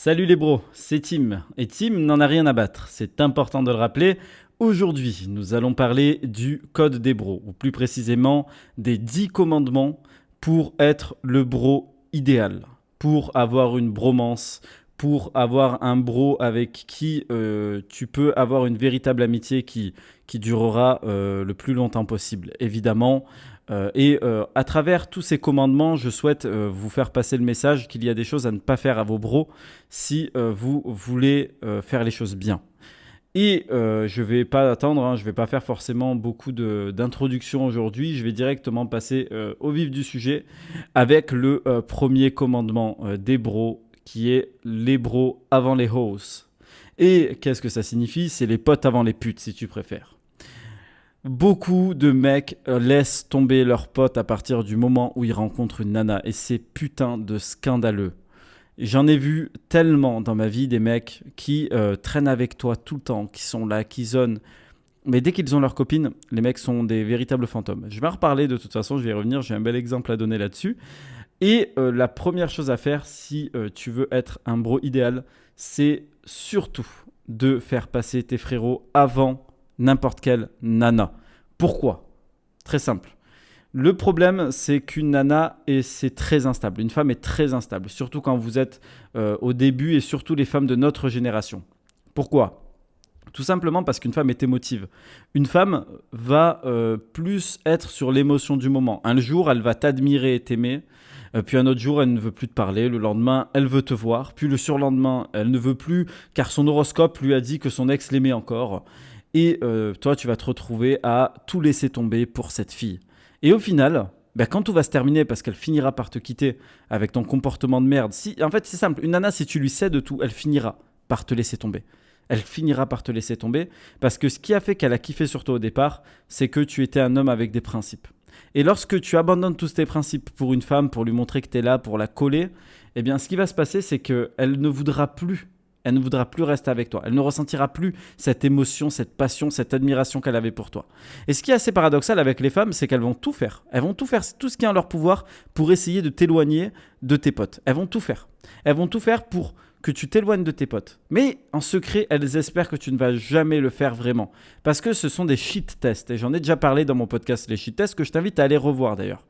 Salut les bros, c'est Tim. Et Tim n'en a rien à battre, c'est important de le rappeler. Aujourd'hui, nous allons parler du code des bros, ou plus précisément des 10 commandements pour être le bro idéal, pour avoir une bromance, pour avoir un bro avec qui tu peux avoir une véritable amitié qui durera le plus longtemps possible, évidemment. À travers tous ces commandements, je souhaite vous faire passer le message qu'il y a des choses à ne pas faire à vos bros si vous voulez faire les choses bien. Je ne vais pas attendre, je ne vais pas faire forcément beaucoup d'introduction aujourd'hui. Je vais directement passer au vif du sujet avec le premier commandement des bros, qui est les bros avant les hoes. Et qu'est-ce que ça signifie? C'est les potes avant les putes, si tu préfères. Beaucoup de mecs laissent tomber leurs potes à partir du moment où ils rencontrent une nana. Et c'est putain de scandaleux. J'en ai vu tellement dans ma vie des mecs qui traînent avec toi tout le temps, qui sont là, qui zonent. Mais dès qu'ils ont leur copine, les mecs sont des véritables fantômes. Je vais en reparler de toute façon, je vais y revenir, j'ai un bel exemple à donner là-dessus. La première chose à faire si tu veux être un bro idéal, c'est surtout de faire passer tes frérots avant n'importe quelle nana. Pourquoi? Très simple. Le problème, c'est qu'une nana, c'est très instable. Une femme est très instable, surtout quand vous êtes au début et surtout les femmes de notre génération. Pourquoi? Tout simplement parce qu'une femme est émotive. Une femme va plus être sur l'émotion du moment. Un jour, elle va t'admirer et t'aimer. Puis un autre jour, elle ne veut plus te parler. Le lendemain, elle veut te voir. Puis le surlendemain, elle ne veut plus car son horoscope lui a dit que son ex l'aimait encore. Toi, tu vas te retrouver à tout laisser tomber pour cette fille. Et au final, quand tout va se terminer, parce qu'elle finira par te quitter avec ton comportement de merde, en fait, c'est simple. Une nana, si tu lui cèdes tout, elle finira par te laisser tomber. Elle finira par te laisser tomber parce que ce qui a fait qu'elle a kiffé sur toi au départ, c'est que tu étais un homme avec des principes. Et lorsque tu abandonnes tous tes principes pour une femme, pour lui montrer que tu es là, pour la coller, eh bien, ce qui va se passer, c'est qu'elle ne voudra plus. Elle ne voudra plus rester avec toi. Elle ne ressentira plus cette émotion, cette passion, cette admiration qu'elle avait pour toi. Et ce qui est assez paradoxal avec les femmes, c'est qu'elles vont tout faire. Elles vont tout faire, tout ce qui est en leur pouvoir pour essayer de t'éloigner de tes potes. Elles vont tout faire. Elles vont tout faire pour que tu t'éloignes de tes potes. Mais en secret, elles espèrent que tu ne vas jamais le faire vraiment. Parce que ce sont des shit tests. Et j'en ai déjà parlé dans mon podcast, les shit tests, que je t'invite à aller revoir d'ailleurs.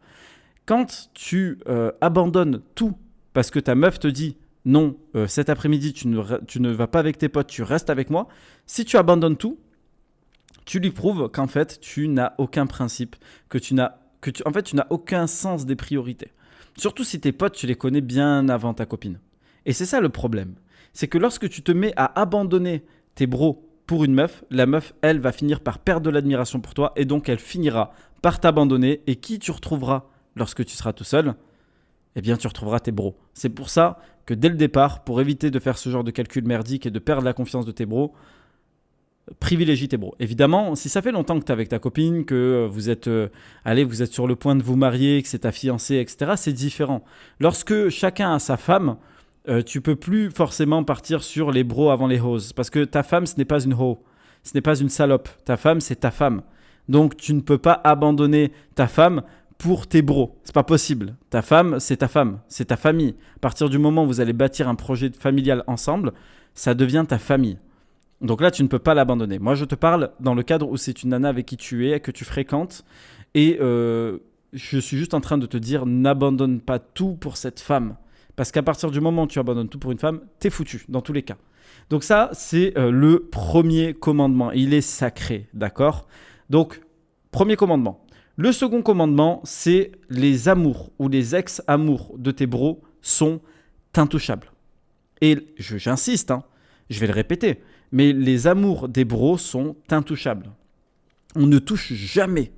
Quand tu abandonnes tout parce que ta meuf te dit non, cet après-midi, tu ne vas pas avec tes potes, tu restes avec moi. Si tu abandonnes tout, tu lui prouves qu'en fait, tu n'as aucun principe, tu n'as aucun sens des priorités. Surtout si tes potes, tu les connais bien avant ta copine. Et c'est ça le problème. C'est que lorsque tu te mets à abandonner tes bros pour une meuf, la meuf, elle, va finir par perdre de l'admiration pour toi et donc elle finira par t'abandonner. Et qui tu retrouveras lorsque tu seras tout seul? Eh bien, tu retrouveras tes bros. C'est pour ça que dès le départ, pour éviter de faire ce genre de calcul merdique et de perdre la confiance de tes bros, privilégie tes bros. Évidemment, si ça fait longtemps que tu es avec ta copine, que vous êtes sur le point de vous marier, que c'est ta fiancée, etc., c'est différent. Lorsque chacun a sa femme, tu peux plus forcément partir sur les bros avant les hoes. Parce que ta femme, ce n'est pas une hoe. Ce n'est pas une salope. Ta femme, c'est ta femme. Donc, tu ne peux pas abandonner ta femme pour tes bros. C'est pas possible. Ta femme, c'est ta famille. À partir du moment où vous allez bâtir un projet familial ensemble, ça devient ta famille. Donc là, tu ne peux pas l'abandonner. Moi, je te parle dans le cadre où c'est une nana avec qui tu es, que tu fréquentes. Je suis juste en train de te dire, n'abandonne pas tout pour cette femme. Parce qu'à partir du moment où tu abandonnes tout pour une femme, t'es foutu, dans tous les cas. Donc ça, c'est le premier commandement. Il est sacré, d'accord? Donc, premier commandement. Le second commandement, c'est les amours ou les ex-amours de tes bros sont intouchables. Et j'insiste, je vais le répéter, mais les amours des bros sont intouchables. On ne touche jamais,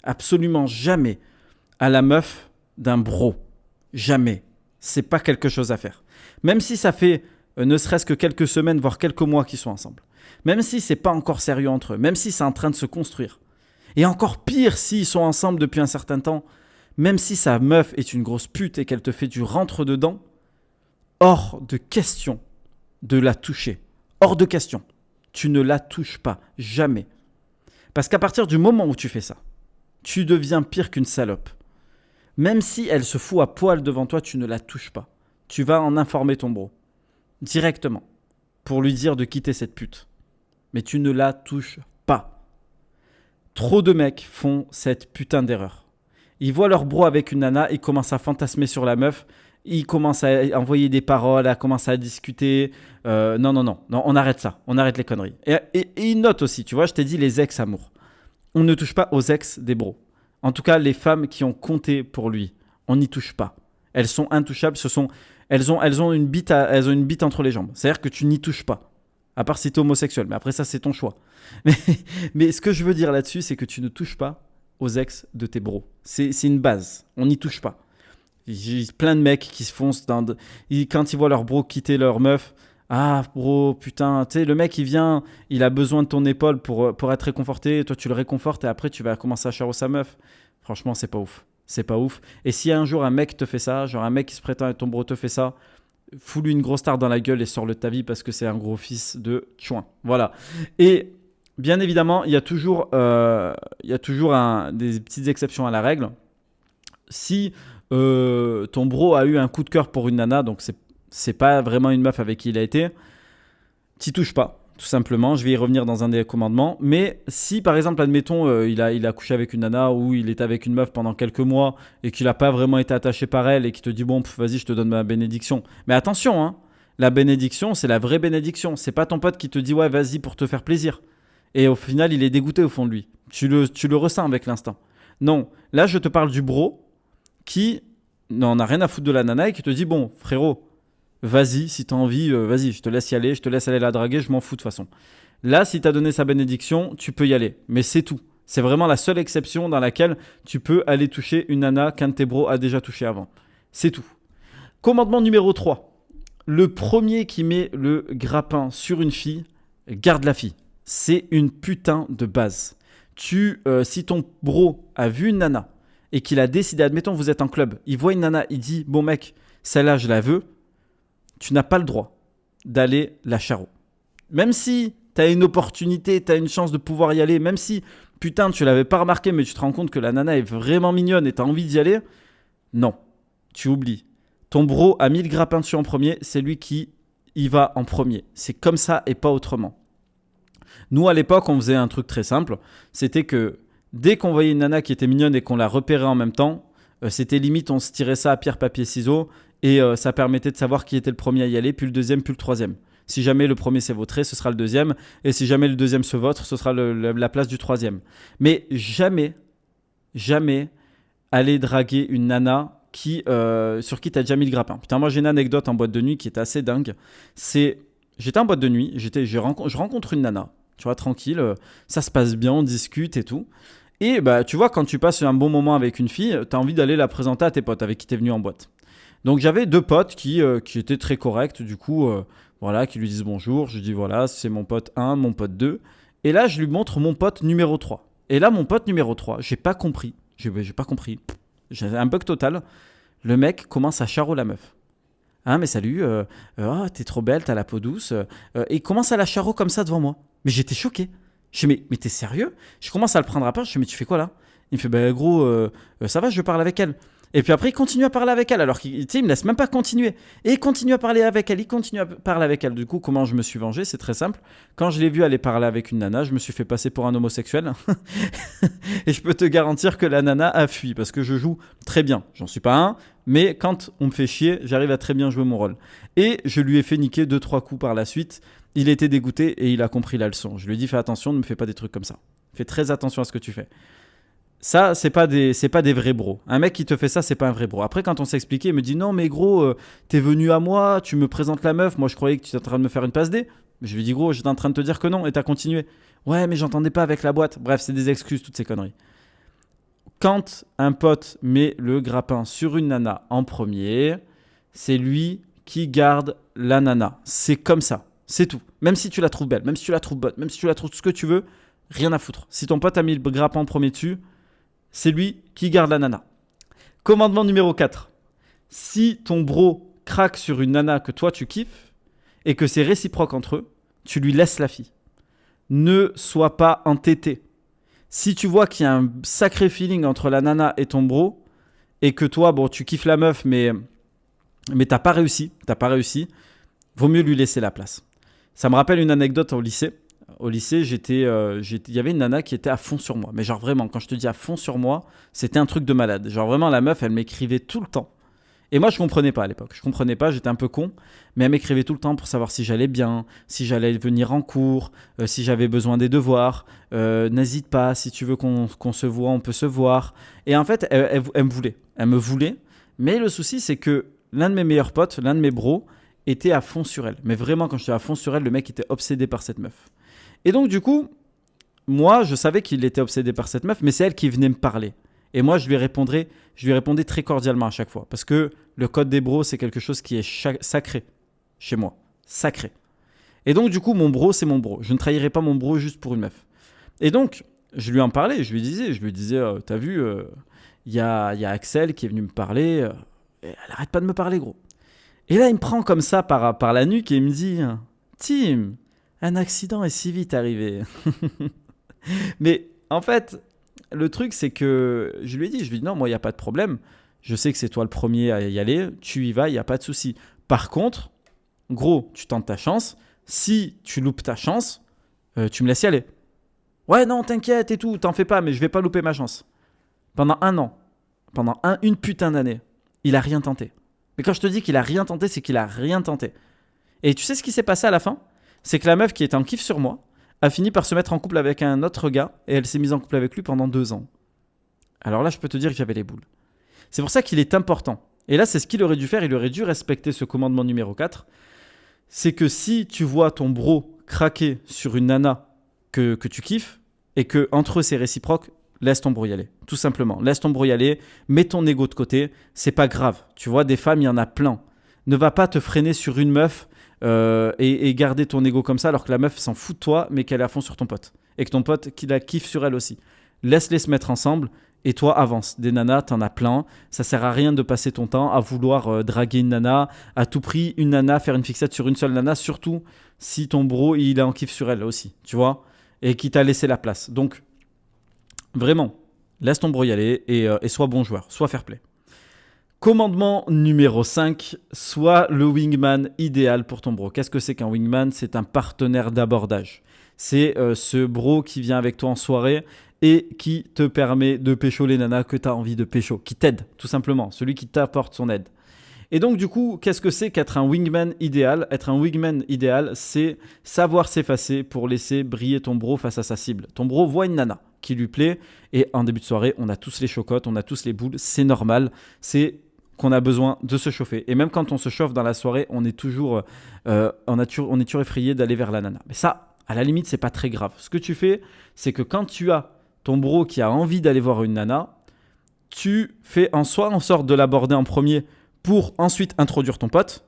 absolument jamais, à la meuf d'un bro. Jamais. C'est pas quelque chose à faire. Même si ça fait ne serait-ce que quelques semaines, voire quelques mois qu'ils sont ensemble. Même si c'est pas encore sérieux entre eux. Même si c'est en train de se construire. Et encore pire s'ils sont ensemble depuis un certain temps, même si sa meuf est une grosse pute et qu'elle te fait du rentre-dedans, hors de question de la toucher. Hors de question. Tu ne la touches pas. Jamais. Parce qu'à partir du moment où tu fais ça, tu deviens pire qu'une salope. Même si elle se fout à poil devant toi, tu ne la touches pas. Tu vas en informer ton bro. directement, pour lui dire de quitter cette pute. Mais tu ne la touches pas. Trop de mecs font cette putain d'erreur. Ils voient leur bro avec une nana, ils commencent à fantasmer sur la meuf, ils commencent à envoyer des paroles, à commencer à discuter. Non, on arrête ça, on arrête les conneries. Et ils notent aussi, tu vois, je t'ai dit les ex-amours. On ne touche pas aux ex des bros. En tout cas, les femmes qui ont compté pour lui, on n'y touche pas. Elles sont intouchables, elles ont une bite entre les jambes. C'est-à-dire que tu n'y touches pas. À part si tu es homosexuel, mais après ça, c'est ton choix. Mais ce que je veux dire là-dessus, c'est que tu ne touches pas aux ex de tes bros. C'est une base. On n'y touche pas. J'ai plein de mecs qui se foncent quand ils voient leur bro quitter leur meuf. Ah, bro, putain, tu sais, le mec, il vient, il a besoin de ton épaule pour être réconforté. Toi, tu le réconfortes et après, tu vas commencer à charo sa meuf. Franchement, c'est pas ouf. C'est pas ouf. Et si un jour un mec te fait ça, genre un mec qui se prétend être ton bro te fait ça, fous-lui une grosse tarte dans la gueule et sors-le de ta vie parce que c'est un gros fils de chouin. Voilà. Et bien évidemment, il y a toujours des petites exceptions à la règle. Si ton bro a eu un coup de cœur pour une nana, donc c'est pas vraiment une meuf avec qui il a été, t'y touches pas. Tout simplement, je vais y revenir dans un des commandements. Mais si par exemple, admettons, il a couché avec une nana ou il est avec une meuf pendant quelques mois et qu'il n'a pas vraiment été attaché par elle et qu'il te dit bon, vas-y, je te donne ma bénédiction. Mais attention, hein, la bénédiction, c'est la vraie bénédiction. C'est pas ton pote qui te dit ouais, vas-y pour te faire plaisir. Et au final, il est dégoûté au fond de lui. Tu le ressens avec l'instinct. Non, là, je te parle du bro qui n'en a rien à foutre de la nana et qui te dit bon, frérot, vas-y, si t'as envie, vas-y, je te laisse y aller, je te laisse aller la draguer, je m'en fous de toute façon. Là, si t'as donné sa bénédiction, tu peux y aller. Mais c'est tout. C'est vraiment la seule exception dans laquelle tu peux aller toucher une nana qu'un de tes bros a déjà touché avant. C'est tout. Commandement numéro 3. Le premier qui met le grappin sur une fille, garde la fille. C'est une putain de base. Si ton bro a vu une nana et qu'il a décidé, admettons vous êtes en club, il voit une nana, il dit bon mec, celle-là je la veux, tu n'as pas le droit d'aller la charo. Même si tu as une opportunité, tu as une chance de pouvoir y aller, même si, putain, tu l'avais pas remarqué, mais tu te rends compte que la nana est vraiment mignonne et tu as envie d'y aller, non, tu oublies. Ton bro a mis le grappin dessus en premier, c'est lui qui y va en premier. C'est comme ça et pas autrement. Nous, à l'époque, on faisait un truc très simple, c'était que dès qu'on voyait une nana qui était mignonne et qu'on la repérait en même temps, c'était limite, on se tirait ça à pierre, papier, ciseaux, et ça permettait de savoir qui était le premier à y aller, puis le deuxième, puis le troisième. Si jamais le premier s'est vautré, ce sera le deuxième. Et si jamais le deuxième se vautre, ce sera la place du troisième. Mais jamais aller draguer une nana sur qui tu as déjà mis le grappin. Putain, moi j'ai une anecdote en boîte de nuit qui est assez dingue. J'étais en boîte de nuit, je rencontre une nana, tu vois, tranquille, ça se passe bien, on discute et tout. Et bah, tu vois, quand tu passes un bon moment avec une fille, tu as envie d'aller la présenter à tes potes avec qui tu es venu en boîte. Donc j'avais deux potes qui étaient très corrects, du coup, voilà, qui lui disent bonjour. Je dis voilà, c'est mon pote 1, mon pote 2. Et là, je lui montre mon pote numéro 3. Et là, mon pote numéro 3, j'ai pas compris. J'ai pas compris. J'ai un bug total. Le mec commence à charo la meuf. Hein, mais salut, oh, t'es trop belle, t'as la peau douce. Et il commence à la charo comme ça devant moi. Mais j'étais choqué. Je dis mais t'es sérieux? Je commence à le prendre à part. Je dis mais tu fais quoi là? Il me fait bah gros, ça va, je parle avec elle. Et puis après, il continue à parler avec elle, alors qu'il me laisse même pas continuer. Et il continue à parler avec elle, Du coup, comment je me suis vengé? C'est très simple. Quand je l'ai vu aller parler avec une nana, je me suis fait passer pour un homosexuel. Et je peux te garantir que la nana a fui, parce que je joue très bien. J'en suis pas un, mais quand on me fait chier, j'arrive à très bien jouer mon rôle. Et je lui ai fait niquer 2-3 coups par la suite. Il était dégoûté et il a compris la leçon. Je lui ai dit, fais attention, ne me fais pas des trucs comme ça. Fais très attention à ce que tu fais. Ça, c'est pas des vrais bros. Un mec qui te fait ça, c'est pas un vrai bro. Après, quand on s'est expliqué, il me dit non, mais gros, t'es venu à moi, tu me présentes la meuf. Moi, je croyais que tu étais en train de me faire une passe D. Je lui ai dit gros, j'étais en train de te dire que non, et t'as continué. Ouais, mais j'entendais pas avec la boîte. Bref, c'est des excuses, toutes ces conneries. Quand un pote met le grappin sur une nana en premier, c'est lui qui garde la nana. C'est comme ça, c'est tout. Même si tu la trouves belle, même si tu la trouves bonne, même si tu la trouves tout ce que tu veux, rien à foutre. Si ton pote a mis le grappin en premier dessus, c'est lui qui garde la nana. Commandement numéro 4. Si ton bro craque sur une nana que toi tu kiffes et que c'est réciproque entre eux, tu lui laisses la fille. Ne sois pas entêté. Si tu vois qu'il y a un sacré feeling entre la nana et ton bro et que toi, bon, tu kiffes la meuf mais t'as pas réussi, Vaut mieux lui laisser la place. Ça me rappelle une anecdote au lycée. Au lycée, il y avait une nana qui était à fond sur moi. Mais genre vraiment, quand je te dis à fond sur moi, c'était un truc de malade. Genre vraiment, la meuf, elle m'écrivait tout le temps. Et moi, je comprenais pas à l'époque. Je comprenais pas, j'étais un peu con. Mais elle m'écrivait tout le temps pour savoir si j'allais bien, si j'allais venir en cours, si j'avais besoin des devoirs. N'hésite pas, si tu veux qu'on se voit, on peut se voir. Et en fait, elle me voulait. Elle me voulait. Mais le souci, c'est que l'un de mes meilleurs potes, l'un de mes bros, était à fond sur elle. Mais vraiment, quand je suis à fond sur elle, le mec était obsédé par cette meuf. Et donc, du coup, moi, je savais qu'il était obsédé par cette meuf, mais c'est elle qui venait me parler. Et moi, je lui répondais très cordialement à chaque fois. Parce que le code des bros, c'est quelque chose qui est sacré chez moi. Sacré. Et donc, du coup, mon bro, c'est mon bro. Je ne trahirai pas mon bro juste pour une meuf. Et donc, je lui en parlais, je lui disais, t'as vu, y a Axel qui est venu me parler, et elle arrête pas de me parler, gros. Et là, il me prend comme ça par la nuque et il me dit, Tim, un accident est si vite arrivé. Mais en fait, le truc, c'est que je lui ai dit, non, moi, il n'y a pas de problème. Je sais que c'est toi le premier à y aller, tu y vas, il n'y a pas de souci. Par contre, gros, tu tentes ta chance. Si tu loupes ta chance, tu me laisses y aller. Ouais, non, t'inquiète et tout, t'en fais pas, mais je vais pas louper ma chance. Pendant un an, pendant une putain d'année, il a rien tenté. Mais quand je te dis qu'il a rien tenté, c'est qu'il a rien tenté. Et tu sais ce qui s'est passé à la fin? C'est que la meuf qui était en kiff sur moi a fini par se mettre en couple avec un autre gars et elle s'est mise en couple avec lui pendant 2 ans. Alors là, je peux te dire que j'avais les boules. C'est pour ça qu'il est important. Et là, c'est ce qu'il aurait dû faire. Il aurait dû respecter ce commandement numéro 4. C'est que si tu vois ton bro craquer sur une nana que tu kiffes et que entre eux c'est réciproque, laisse ton bro y aller. Tout simplement. Laisse ton bro y aller. Mets ton ego de côté. C'est pas grave. Tu vois, des femmes, il y en a plein. Ne va pas te freiner sur une meuf et garder ton ego comme ça alors que la meuf s'en fout de toi mais qu'elle est à fond sur ton pote. Et que ton pote, qu'il la kiffe sur elle aussi. Laisse-les se mettre ensemble. Et toi, avance. Des nanas, t'en as plein. Ça sert à rien de passer ton temps à vouloir draguer une nana. À tout prix, une nana, faire une fixette sur une seule nana. Surtout si ton bro, il est en kiff sur elle aussi. Tu vois? Et qui t'a laissé la place. Donc, vraiment, laisse ton bro y aller et sois bon joueur. Sois fair play. Commandement numéro 5, sois le wingman idéal pour ton bro. Qu'est-ce que c'est qu'un wingman? C'est un partenaire d'abordage. C'est ce bro qui vient avec toi en soirée et qui te permet de pécho les nanas que tu as envie de pécho, qui t'aide tout simplement, celui qui t'apporte son aide. Et donc du coup, qu'est-ce que c'est qu'être un wingman idéal? Être un wingman idéal, c'est savoir s'effacer pour laisser briller ton bro face à sa cible. Ton bro voit une nana qui lui plaît et en début de soirée, on a tous les chocottes, on a tous les boules, c'est normal, c'est qu'on a besoin de se chauffer. Et même quand on se chauffe dans la soirée, on est toujours effrayé d'aller vers la nana. Mais ça, à la limite, c'est pas très grave. Ce que tu fais, c'est que quand tu as ton bro qui a envie d'aller voir une nana, tu fais en sorte de l'aborder en premier pour ensuite introduire ton pote.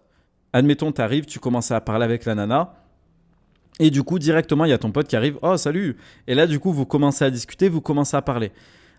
Admettons, tu arrives, tu commences à parler avec la nana. Et du coup, directement, il y a ton pote qui arrive. Oh, salut. Et là, du coup, vous commencez à discuter, vous commencez à parler.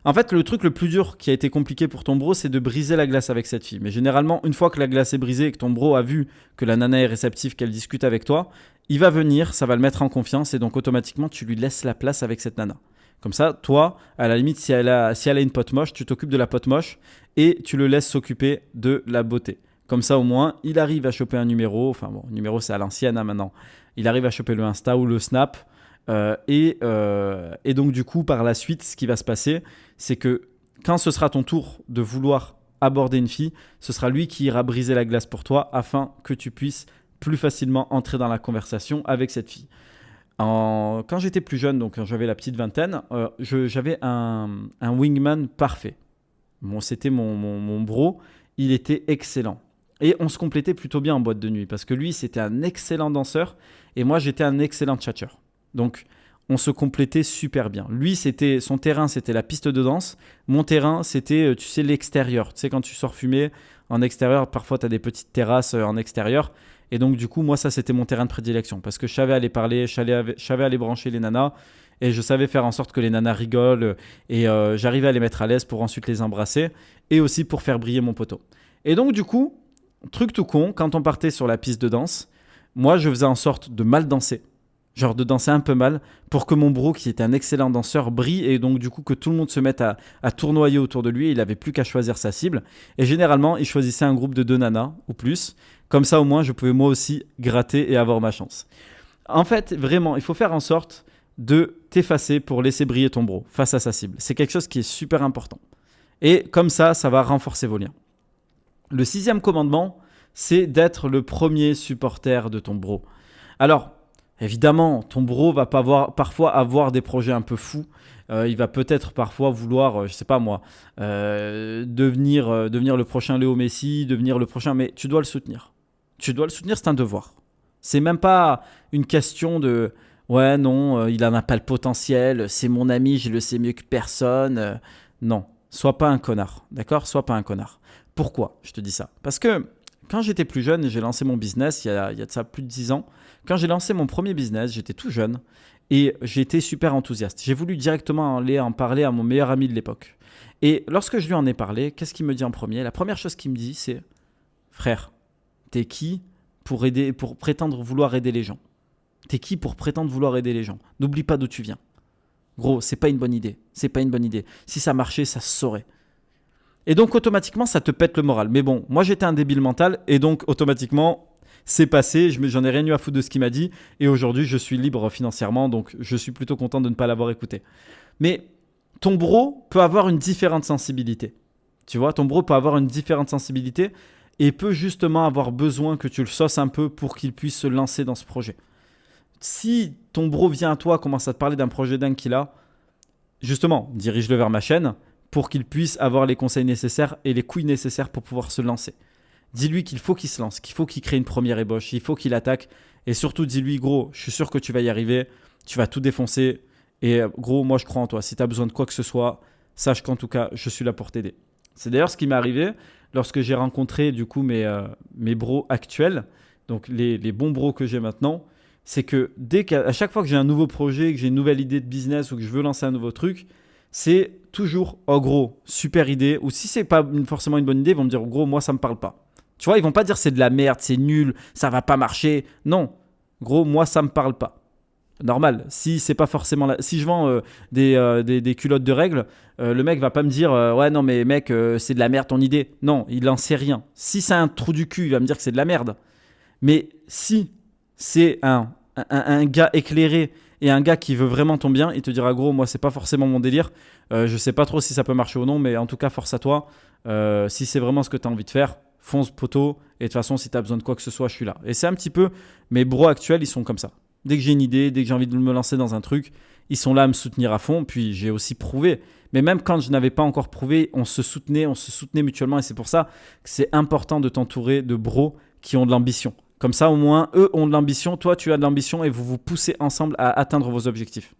En fait, le truc le plus dur qui a été compliqué pour ton bro, c'est de briser la glace avec cette fille. Mais généralement, une fois que la glace est brisée et que ton bro a vu que la nana est réceptive, qu'elle discute avec toi, il va venir, ça va le mettre en confiance et donc automatiquement, tu lui laisses la place avec cette nana. Comme ça, toi, à la limite, si elle a une pote moche, tu t'occupes de la pote moche et tu le laisses s'occuper de la beauté. Comme ça, au moins, il arrive à choper un numéro. Enfin bon, numéro, c'est à l'ancienne maintenant. Il arrive à choper le Insta ou le Snap. Et donc, du coup, par la suite, ce qui va se passer, c'est que quand ce sera ton tour de vouloir aborder une fille, ce sera lui qui ira briser la glace pour toi afin que tu puisses plus facilement entrer dans la conversation avec cette fille. Quand j'étais plus jeune, donc quand j'avais la petite vingtaine, j'avais un wingman parfait. Bon, c'était mon bro, il était excellent. Et on se complétait plutôt bien en boîte de nuit parce que lui, c'était un excellent danseur et moi, j'étais un excellent tchatcheur. Donc, on se complétait super bien. Lui, son terrain, c'était la piste de danse. Mon terrain, c'était, tu sais, l'extérieur. Tu sais, quand tu sors fumer en extérieur, parfois, tu as des petites terrasses en extérieur. Et donc, du coup, moi, ça, c'était mon terrain de prédilection. Parce que je savais aller parler, je savais aller brancher les nanas. Et je savais faire en sorte que les nanas rigolent. Et j'arrivais à les mettre à l'aise pour ensuite les embrasser. Et aussi pour faire briller mon poteau. Et donc, du coup, truc tout con, quand on partait sur la piste de danse, moi, je faisais en sorte de mal danser. genre de danser un peu mal, pour que mon bro, qui était un excellent danseur, brille et donc du coup que tout le monde se mette à tournoyer autour de lui. Il n'avait plus qu'à choisir sa cible. Et généralement, il choisissait un groupe de 2 nanas ou plus. Comme ça, au moins, je pouvais moi aussi gratter et avoir ma chance. En fait, vraiment, il faut faire en sorte de t'effacer pour laisser briller ton bro face à sa cible. C'est quelque chose qui est super important. Et comme ça va renforcer vos liens. Le 6e commandement, c'est d'être le premier supporter de ton bro. Alors, évidemment, ton bro va parfois avoir des projets un peu fous. Il va peut-être parfois vouloir, je sais pas moi, devenir le prochain Léo Messi, devenir le prochain, mais tu dois le soutenir. Tu dois le soutenir, c'est un devoir. C'est même pas une question de ouais, non, il en a pas le potentiel, c'est mon ami, je le sais mieux que personne. Non, sois pas un connard, d'accord? Sois pas un connard. Pourquoi je te dis ça? Parce que quand j'étais plus jeune et j'ai lancé mon business, il y a de ça plus de 10 ans, quand j'ai lancé mon premier business, j'étais tout jeune et j'étais super enthousiaste. J'ai voulu directement aller en parler à mon meilleur ami de l'époque. Et lorsque je lui en ai parlé, qu'est-ce qu'il me dit en premier? La première chose qu'il me dit, c'est frère, t'es qui pour prétendre vouloir aider les gens? T'es qui pour prétendre vouloir aider les gens? N'oublie pas d'où tu viens. Gros, c'est pas une bonne idée. C'est pas une bonne idée. Si ça marchait, ça se saurait. Et donc, automatiquement, ça te pète le moral. Mais bon, moi, j'étais un débile mental. Et donc, automatiquement, c'est passé. J'en ai rien eu à foutre de ce qu'il m'a dit. Et aujourd'hui, je suis libre financièrement. Donc, je suis plutôt content de ne pas l'avoir écouté. Mais ton bro peut avoir une différente sensibilité. Tu vois, ton bro peut avoir une différente sensibilité et peut justement avoir besoin que tu le sauces un peu pour qu'il puisse se lancer dans ce projet. Si ton bro vient à toi, commence à te parler d'un projet dingue qu'il a, justement, dirige-le vers ma chaîne pour qu'il puisse avoir les conseils nécessaires et les couilles nécessaires pour pouvoir se lancer. Dis-lui qu'il faut qu'il se lance, qu'il faut qu'il crée une première ébauche, il faut qu'il attaque. Et surtout, dis-lui, gros, je suis sûr que tu vas y arriver, tu vas tout défoncer. Et gros, moi, je crois en toi. Si tu as besoin de quoi que ce soit, sache qu'en tout cas, je suis là pour t'aider. C'est d'ailleurs ce qui m'est arrivé lorsque j'ai rencontré du coup mes bros actuels, donc les bons bros que j'ai maintenant. C'est que à chaque fois que j'ai un nouveau projet, que j'ai une nouvelle idée de business ou que je veux lancer un nouveau truc, c'est toujours oh gros, super idée. Ou si c'est pas forcément une bonne idée, ils vont me dire gros, moi ça me parle pas. Tu vois, ils vont pas dire c'est de la merde, c'est nul, ça va pas marcher. Non, gros, moi ça me parle pas. Normal. Si c'est pas forcément si je vends des culottes de règles, le mec va pas me dire ouais non mais mec c'est de la merde ton idée. Non, il en sait rien. Si c'est un trou du cul, il va me dire que c'est de la merde. Mais si c'est un gars éclairé et un gars qui veut vraiment ton bien, il te dira gros, moi c'est pas forcément mon délire, je sais pas trop si ça peut marcher ou non, mais en tout cas force à toi, si c'est vraiment ce que tu as envie de faire, fonce poteau, et de toute façon si tu as besoin de quoi que ce soit, je suis là. Et c'est un petit peu, mes bros actuels, ils sont comme ça. Dès que j'ai une idée, dès que j'ai envie de me lancer dans un truc, ils sont là à me soutenir à fond, puis j'ai aussi prouvé. Mais même quand je n'avais pas encore prouvé, on se soutenait mutuellement, et c'est pour ça que c'est important de t'entourer de bros qui ont de l'ambition. Comme ça, au moins, eux ont de l'ambition, toi, tu as de l'ambition et vous vous poussez ensemble à atteindre vos objectifs.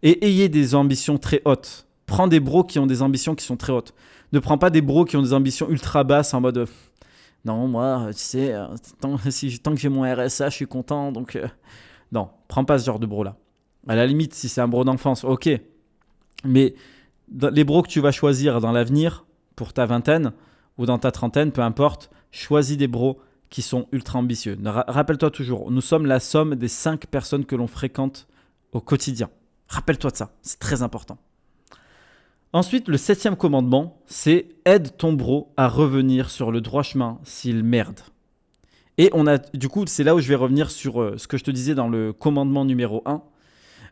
Et ayez des ambitions très hautes. Prends des bros qui ont des ambitions qui sont très hautes. Ne prends pas des bros qui ont des ambitions ultra basses en mode non, moi, tu sais, tant que j'ai mon RSA, je suis content. Donc, non, prends pas ce genre de bro-là. À la limite, si c'est un bro d'enfance, ok. Mais les bros que tu vas choisir dans l'avenir, pour ta vingtaine ou dans ta trentaine, peu importe, choisis des bros qui sont ultra ambitieux. Rappelle-toi toujours, nous sommes la somme des 5 personnes que l'on fréquente au quotidien. Rappelle-toi de ça, c'est très important. Ensuite, le 7e commandement, c'est aide ton bro à revenir sur le droit chemin s'il merde. Et du coup, c'est là où je vais revenir sur ce que je te disais dans le commandement numéro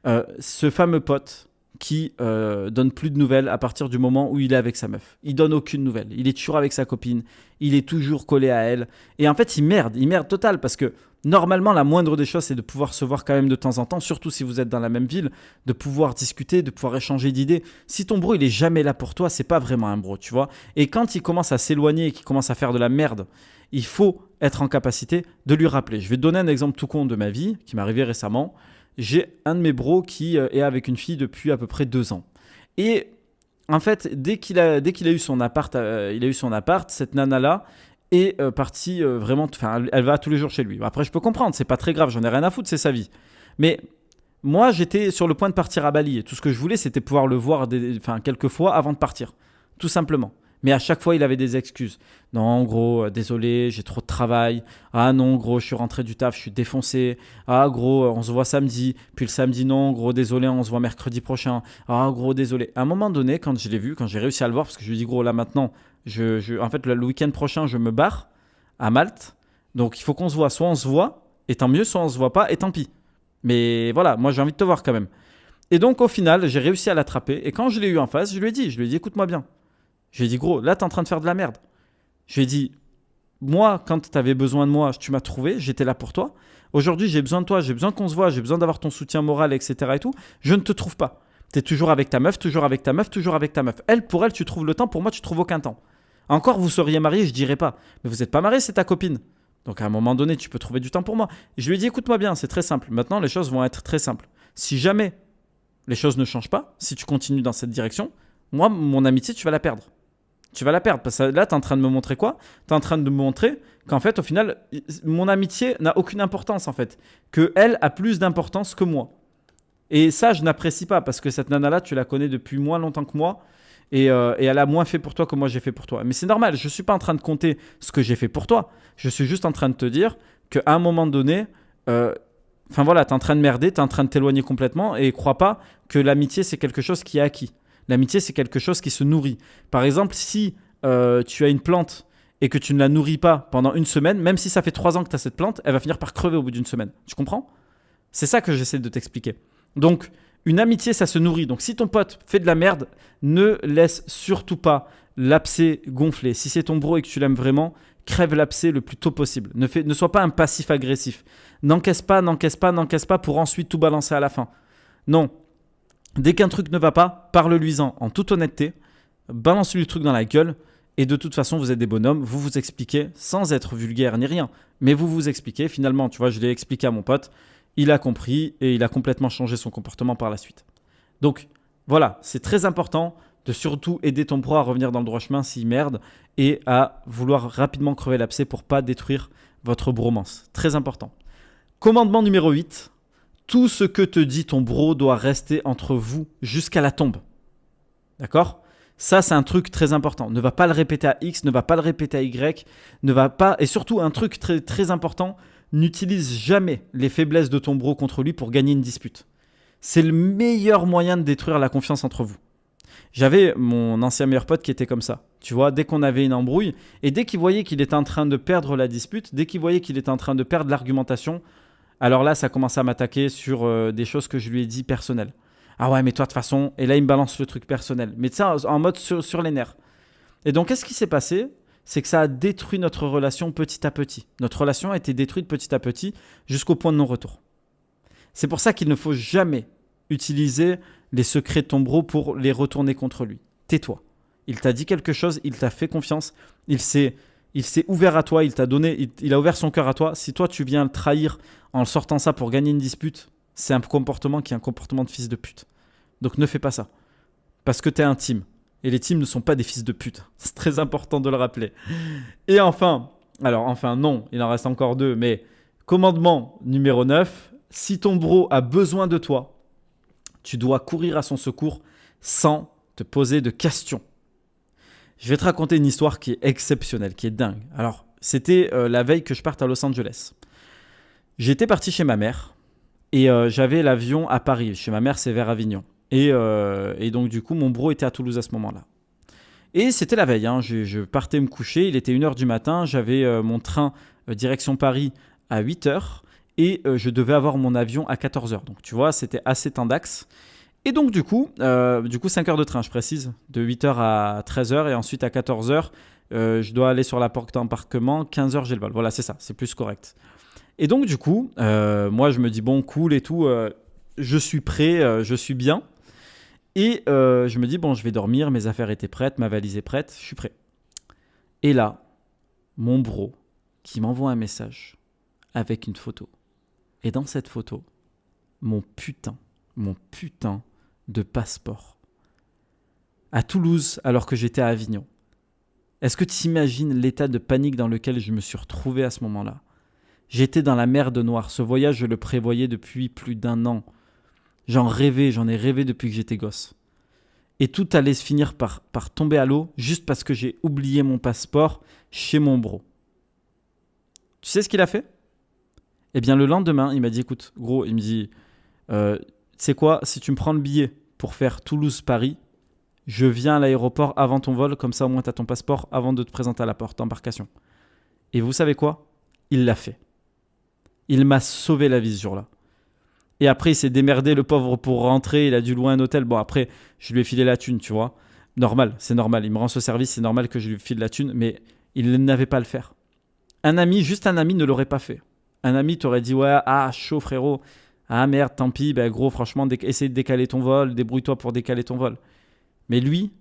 1. Ce fameux pote qui donne plus de nouvelles à partir du moment où il est avec sa meuf. Il donne aucune nouvelle. Il est toujours avec sa copine. Il est toujours collé à elle. Et en fait, il merde total parce que normalement, la moindre des choses, c'est de pouvoir se voir quand même de temps en temps, surtout si vous êtes dans la même ville, de pouvoir discuter, de pouvoir échanger d'idées. Si ton bro, il est jamais là pour toi, c'est pas vraiment un bro, tu vois. Et quand il commence à s'éloigner et qu'il commence à faire de la merde, il faut être en capacité de lui rappeler. Je vais te donner un exemple tout con de ma vie qui m'est arrivé récemment. J'ai un de mes bros qui est avec une fille depuis à peu près 2 ans. Et en fait, dès qu'il a eu son appart, cette nana-là est partie vraiment... Enfin, elle va tous les jours chez lui. Après, je peux comprendre, c'est pas très grave, j'en ai rien à foutre, c'est sa vie. Mais moi, j'étais sur le point de partir à Bali. Et tout ce que je voulais, c'était pouvoir le voir quelques fois avant de partir. Tout simplement. Mais à chaque fois, il avait des excuses. Non, en gros, désolé, j'ai trop de travail. Ah non, gros, je suis rentré du taf, je suis défoncé. Ah gros, on se voit samedi. Puis le samedi, non, gros, désolé, on se voit mercredi prochain. Ah gros, désolé. À un moment donné, quand je l'ai vu, quand j'ai réussi à le voir, parce que je lui ai dit, gros, là maintenant, en fait, le week-end prochain, je me barre à Malte. Donc il faut qu'on se voit. Soit on se voit, et tant mieux, soit on se voit pas, et tant pis. Mais voilà, moi j'ai envie de te voir quand même. Et donc au final, j'ai réussi à l'attraper. Et quand je l'ai eu en face, je lui ai dit, écoute-moi bien. Je lui ai dit, gros, là, t'es en train de faire de la merde. Je lui ai dit, moi, quand tu avais besoin de moi, tu m'as trouvé, j'étais là pour toi. Aujourd'hui, j'ai besoin de toi, j'ai besoin qu'on se voit, j'ai besoin d'avoir ton soutien moral, etc. et tout. Je ne te trouve pas. Tu es toujours avec ta meuf, toujours avec ta meuf, toujours avec ta meuf. Elle, pour elle, tu trouves le temps, pour moi, tu trouves aucun temps. Encore, vous seriez mariés, je dirais pas. Mais vous n'êtes pas mariés, c'est ta copine. Donc à un moment donné, tu peux trouver du temps pour moi. Et je lui ai dit, écoute-moi bien, c'est très simple. Maintenant, les choses vont être très simples. Si jamais les choses ne changent pas, si tu continues dans cette direction, moi, mon amitié, tu vas la perdre. Tu vas la perdre parce que là, tu es en train de me montrer quoi? Tu es en train de me montrer qu'en fait, au final, mon amitié n'a aucune importance en fait. Qu'elle a plus d'importance que moi. Et ça, je n'apprécie pas parce que cette nana-là, tu la connais depuis moins longtemps que moi et elle a moins fait pour toi que moi j'ai fait pour toi. Mais c'est normal, je ne suis pas en train de compter ce que j'ai fait pour toi. Je suis juste en train de te dire qu'à un moment donné, enfin voilà, tu es en train de merder, tu es en train de t'éloigner complètement et crois pas que l'amitié, c'est quelque chose qui est acquis. L'amitié, c'est quelque chose qui se nourrit. Par exemple, si tu as une plante et que tu ne la nourris pas pendant une semaine, même si ça fait 3 ans que tu as cette plante, elle va finir par crever au bout d'une semaine. Tu comprends? C'est ça que j'essaie de t'expliquer. Donc, une amitié, ça se nourrit. Donc, si ton pote fait de la merde, ne laisse surtout pas l'abcès gonfler. Si c'est ton bro et que tu l'aimes vraiment, crève l'abcès le plus tôt possible. Ne sois pas un passif agressif. N'encaisse pas pour ensuite tout balancer à la fin. Non. Dès qu'un truc ne va pas, parle-lui-en en toute honnêteté, balance-lui le truc dans la gueule, et de toute façon, vous êtes des bonhommes, vous vous expliquez sans être vulgaire ni rien, mais vous vous expliquez. Finalement, tu vois, je l'ai expliqué à mon pote, il a compris et il a complètement changé son comportement par la suite. Donc, voilà, c'est très important de surtout aider ton bro à revenir dans le droit chemin s'il merde et à vouloir rapidement crever l'abcès pour pas détruire votre bromance. Très important. Commandement numéro 8. Tout ce que te dit ton bro doit rester entre vous jusqu'à la tombe. D'accord? Ça, c'est un truc très important. Ne va pas le répéter à X, ne va pas le répéter à Y, ne va pas... Et surtout, un truc très, très important, n'utilise jamais les faiblesses de ton bro contre lui pour gagner une dispute. C'est le meilleur moyen de détruire la confiance entre vous. J'avais mon ancien meilleur pote qui était comme ça. Tu vois, dès qu'on avait une embrouille, et dès qu'il voyait qu'il était en train de perdre la dispute, dès qu'il voyait qu'il était en train de perdre l'argumentation, alors là, ça commençait à m'attaquer sur des choses que je lui ai dit personnelles. Ah ouais, mais toi, de toute façon, et là, il me balance le truc personnel. Mais ça, en mode sur les nerfs. Et donc, qu'est-ce qui s'est passé? C'est que ça a détruit notre relation petit à petit. Notre relation a été détruite petit à petit jusqu'au point de non-retour. C'est pour ça qu'il ne faut jamais utiliser les secrets de ton bro pour les retourner contre lui. Tais-toi. Il t'a dit quelque chose, il t'a fait confiance, il s'est ouvert à toi, il a ouvert son cœur à toi. Si toi, tu viens le trahir en sortant ça pour gagner une dispute, c'est un comportement qui est un comportement de fils de pute. Donc ne fais pas ça. Parce que tu es un team. Et les teams ne sont pas des fils de pute. C'est très important de le rappeler. Et enfin non, il en reste encore 2, mais commandement numéro 9, si ton bro a besoin de toi, tu dois courir à son secours sans te poser de questions. Je vais te raconter une histoire qui est exceptionnelle, qui est dingue. Alors, c'était la veille que je parte à Los Angeles. J'étais parti chez ma mère et j'avais l'avion à Paris. Chez ma mère, c'est vers Avignon. Et donc, du coup, mon bro était à Toulouse à ce moment-là. Et c'était la veille. Je partais me coucher. Il était 1h du matin. J'avais mon train direction Paris à 8h. Et je devais avoir mon avion à 14h. Donc, tu vois, c'était assez tendax. Et donc, du coup 5 heures de train, je précise. De 8h à 13h. Et ensuite, à 14h, je dois aller sur la porte d'embarquement. 15h, j'ai le vol. Voilà, c'est ça. C'est plus correct. Et donc, du coup, moi, je me dis, bon, cool et tout. Je suis prêt. Je suis bien. Et je me dis, bon, je vais dormir, mes affaires étaient prêtes, ma valise est prête, je suis prêt. Et là, mon bro qui m'envoie un message avec une photo. Et dans cette photo, mon putain de passeport. À Toulouse, alors que j'étais à Avignon. Est-ce que tu imagines l'état de panique dans lequel je me suis retrouvé à ce moment-là? J'étais dans la merde noire. Ce voyage, je le prévoyais depuis plus d'1 an. J'en ai rêvé depuis que j'étais gosse. Et tout allait se finir par tomber à l'eau juste parce que j'ai oublié mon passeport chez mon bro. Tu sais ce qu'il a fait? Eh bien, le lendemain, il m'a dit, écoute, gros, il me dit, tu sais quoi, si tu me prends le billet pour faire Toulouse-Paris, je viens à l'aéroport avant ton vol, comme ça au moins tu as ton passeport avant de te présenter à la porte d'embarcation. Et vous savez quoi? Il l'a fait. Il m'a sauvé la vie ce jour-là. Et après, il s'est démerdé, le pauvre, pour rentrer. Il a dû louer un hôtel. Bon, après, je lui ai filé la thune, tu vois. Normal, c'est normal. Il me rend ce service, c'est normal que je lui file la thune. Mais il n'avait pas à le faire. Un ami, juste un ami, ne l'aurait pas fait. Un ami t'aurait dit, ouais, ah, chaud, frérot. Ah, merde, tant pis. Ben, gros, franchement, essaye de décaler ton vol. Débrouille-toi pour décaler ton vol. Mais lui,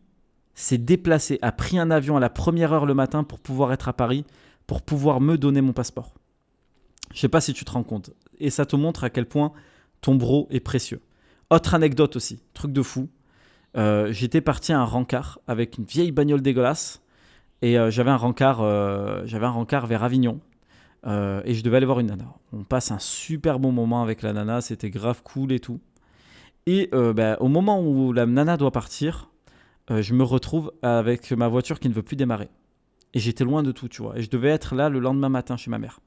s'est déplacé, a pris un avion à la première heure le matin pour pouvoir être à Paris, pour pouvoir me donner mon passeport. Je sais pas si tu te rends compte. Et ça te montre à quel point ton bro est précieux. Autre anecdote aussi, truc de fou. J'étais parti à un rencard avec une vieille bagnole dégueulasse. Et j'avais un rencard vers Avignon. Et je devais aller voir une nana. On passe un super bon moment avec la nana. C'était grave cool et tout. Et au moment où la nana doit partir, je me retrouve avec ma voiture qui ne veut plus démarrer. Et j'étais loin de tout, tu vois. Et je devais être là le lendemain matin chez ma mère.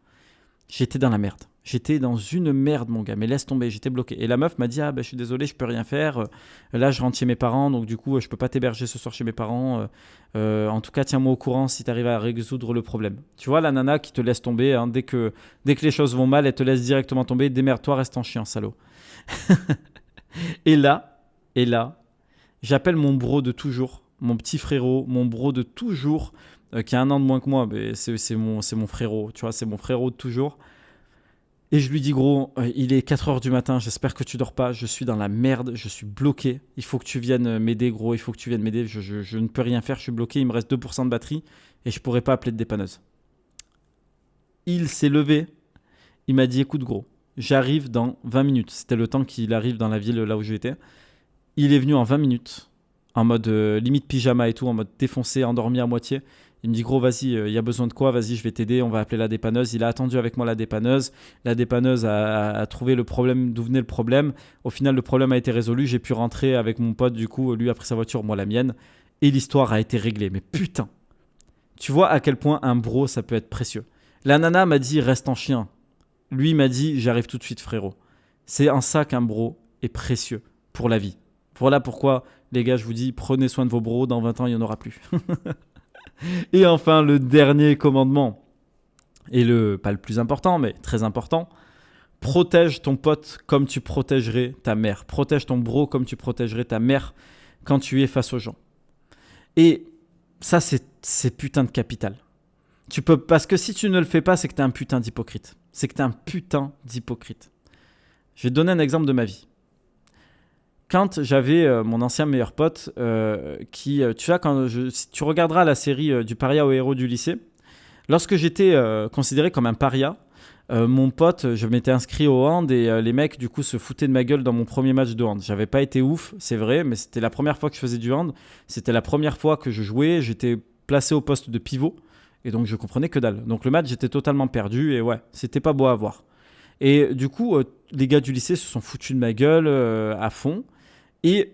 J'étais dans la merde. J'étais dans une merde, mon gars. Mais laisse tomber, j'étais bloqué. Et la meuf m'a dit, je suis désolé, je peux rien faire. Là, je rentre chez mes parents, donc du coup, je peux pas t'héberger ce soir chez mes parents. En tout cas, tiens-moi au courant si tu arrives à résoudre le problème. Tu vois, la nana qui te laisse tomber, hein, dès que les choses vont mal, elle te laisse directement tomber. Démerde-toi, reste en chien, salaud. Et là, j'appelle mon bro de toujours, mon petit frérot, mon bro de toujours, qui a 1 an de moins que moi, mais c'est mon frérot, tu vois, c'est mon frérot de toujours. Et je lui dis, gros, il est 4 heures du matin, j'espère que tu dors pas, je suis dans la merde, je suis bloqué, il faut que tu viennes m'aider, gros, il faut que tu viennes m'aider, je ne peux rien faire, je suis bloqué, il me reste 2% de batterie et je pourrais pas appeler de dépanneuse. Il s'est levé, il m'a dit, écoute gros, j'arrive dans 20 minutes, c'était le temps qu'il arrive dans la ville là où j'étais. Il est venu en 20 minutes, en mode limite pyjama et tout, en mode défoncé, endormi à moitié. Il me dit, gros, vas-y, il y a besoin de quoi? Vas-y, je vais t'aider, on va appeler la dépanneuse. Il a attendu avec moi la dépanneuse. La dépanneuse a trouvé le problème, d'où venait le problème. Au final, le problème a été résolu. J'ai pu rentrer avec mon pote, du coup, lui a pris sa voiture, moi la mienne. Et l'histoire a été réglée. Mais putain, tu vois à quel point un bro, ça peut être précieux. La nana m'a dit, reste en chien. Lui m'a dit, j'arrive tout de suite, frérot. C'est en ça qu'un bro est précieux pour la vie. Voilà pourquoi, les gars, je vous dis, prenez soin de vos bros, dans 20 ans, il n'y en aura plus. Et enfin, le dernier commandement, et pas le plus important, mais très important, protège ton pote comme tu protégerais ta mère. Protège ton bro comme tu protégerais ta mère quand tu es face aux gens. Et ça, c'est putain de capital. Parce que si tu ne le fais pas, c'est que tu es un putain d'hypocrite. C'est que tu es un putain d'hypocrite. Je vais te donner un exemple de ma vie. Quand j'avais mon ancien meilleur pote, tu vois, si tu regarderas la série du paria au héros du lycée, lorsque j'étais considéré comme un paria, mon pote, je m'étais inscrit au hand et les mecs, du coup, se foutaient de ma gueule dans mon premier match de hand. J'avais pas été ouf, c'est vrai, mais c'était la première fois que je faisais du hand. C'était la première fois que je jouais. J'étais placé au poste de pivot et donc je comprenais que dalle. Donc le match, j'étais totalement perdu et ouais, c'était pas beau à voir. Et du coup, les gars du lycée se sont foutus de ma gueule à fond. Et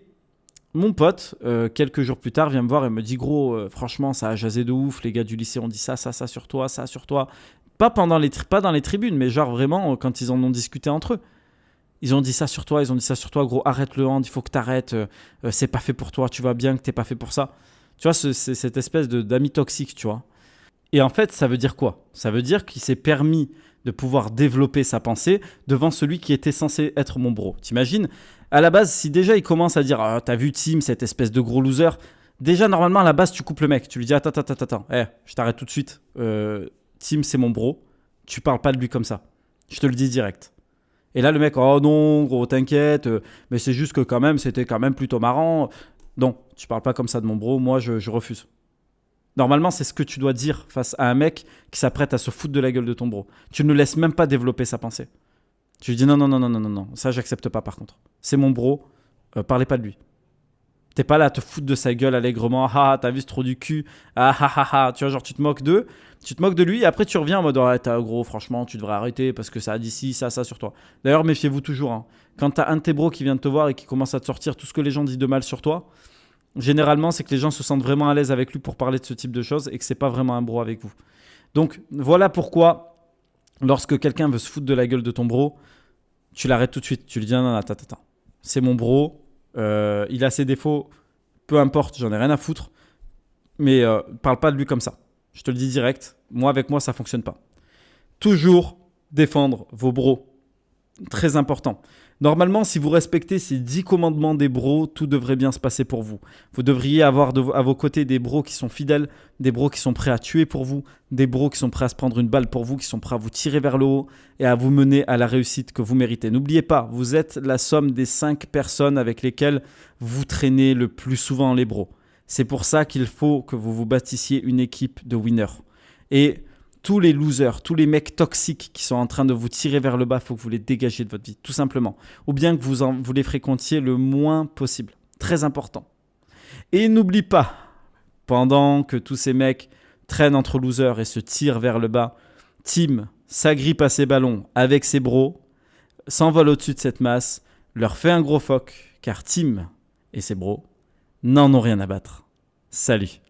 mon pote, quelques jours plus tard, vient me voir et me dit, gros, franchement, ça a jasé de ouf. Les gars du lycée ont dit ça sur toi, ça sur toi. Pas dans les tribunes, mais genre vraiment quand ils en ont discuté entre eux. Ils ont dit ça sur toi, gros, arrête le hand, il faut que t'arrêtes, c'est pas fait pour toi, tu vois bien que t'es pas fait pour ça. Tu vois, c'est cette espèce d'ami toxique, tu vois. Et en fait, ça veut dire quoi? Ça veut dire qu'il s'est permis de pouvoir développer sa pensée devant celui qui était censé être mon bro. T'imagines? À la base, si déjà il commence à dire « t'as vu Tim, cette espèce de gros loser », déjà normalement à la base tu coupes le mec. Tu lui dis « attends, je t'arrête tout de suite. Tim, c'est mon bro. Tu parles pas de lui comme ça. Je te le dis direct. » Et là le mec « oh non, gros, t'inquiète, mais c'est juste que quand même, c'était quand même plutôt marrant. » Non, tu parles pas comme ça de mon bro, moi je refuse. Normalement, c'est ce que tu dois dire face à un mec qui s'apprête à se foutre de la gueule de ton bro. Tu ne laisses même pas développer sa pensée. Tu lui dis non, ça j'accepte pas par contre. C'est mon bro, parlez pas de lui. T'es pas là à te foutre de sa gueule allègrement, t'as vu, c'est trop du cul, tu vois, genre tu te moques de lui, et après tu reviens en mode, gros, franchement, tu devrais arrêter parce que ça a dit ci, ça sur toi. D'ailleurs, méfiez-vous toujours, hein. Quand t'as un de tes bros qui vient te voir et qui commence à te sortir tout ce que les gens disent de mal sur toi, généralement, c'est que les gens se sentent vraiment à l'aise avec lui pour parler de ce type de choses et que c'est pas vraiment un bro avec vous. Donc voilà pourquoi, lorsque quelqu'un veut se foutre de la gueule de ton bro, tu l'arrêtes tout de suite. Tu lui dis non, non, attends, attends. C'est mon bro, il a ses défauts, peu importe, j'en ai rien à foutre, mais parle pas de lui comme ça. Je te le dis direct, moi avec moi ça fonctionne pas. Toujours défendre vos bros. Très important. Normalement, si vous respectez ces 10 commandements des bros, tout devrait bien se passer pour vous. Vous devriez avoir à vos côtés des bros qui sont fidèles, des bros qui sont prêts à tuer pour vous, des bros qui sont prêts à se prendre une balle pour vous, qui sont prêts à vous tirer vers le haut et à vous mener à la réussite que vous méritez. N'oubliez pas, vous êtes la somme des 5 personnes avec lesquelles vous traînez le plus souvent les bros. C'est pour ça qu'il faut que vous vous bâtissiez une équipe de winners. Et tous les losers, tous les mecs toxiques qui sont en train de vous tirer vers le bas, il faut que vous les dégagiez de votre vie, tout simplement. Ou bien que vous les fréquentiez le moins possible. Très important. Et n'oublie pas, pendant que tous ces mecs traînent entre losers et se tirent vers le bas, Tim s'agrippe à ses ballons avec ses bros, s'envole au-dessus de cette masse, leur fait un gros foc, car Tim et ses bros n'en ont rien à battre. Salut.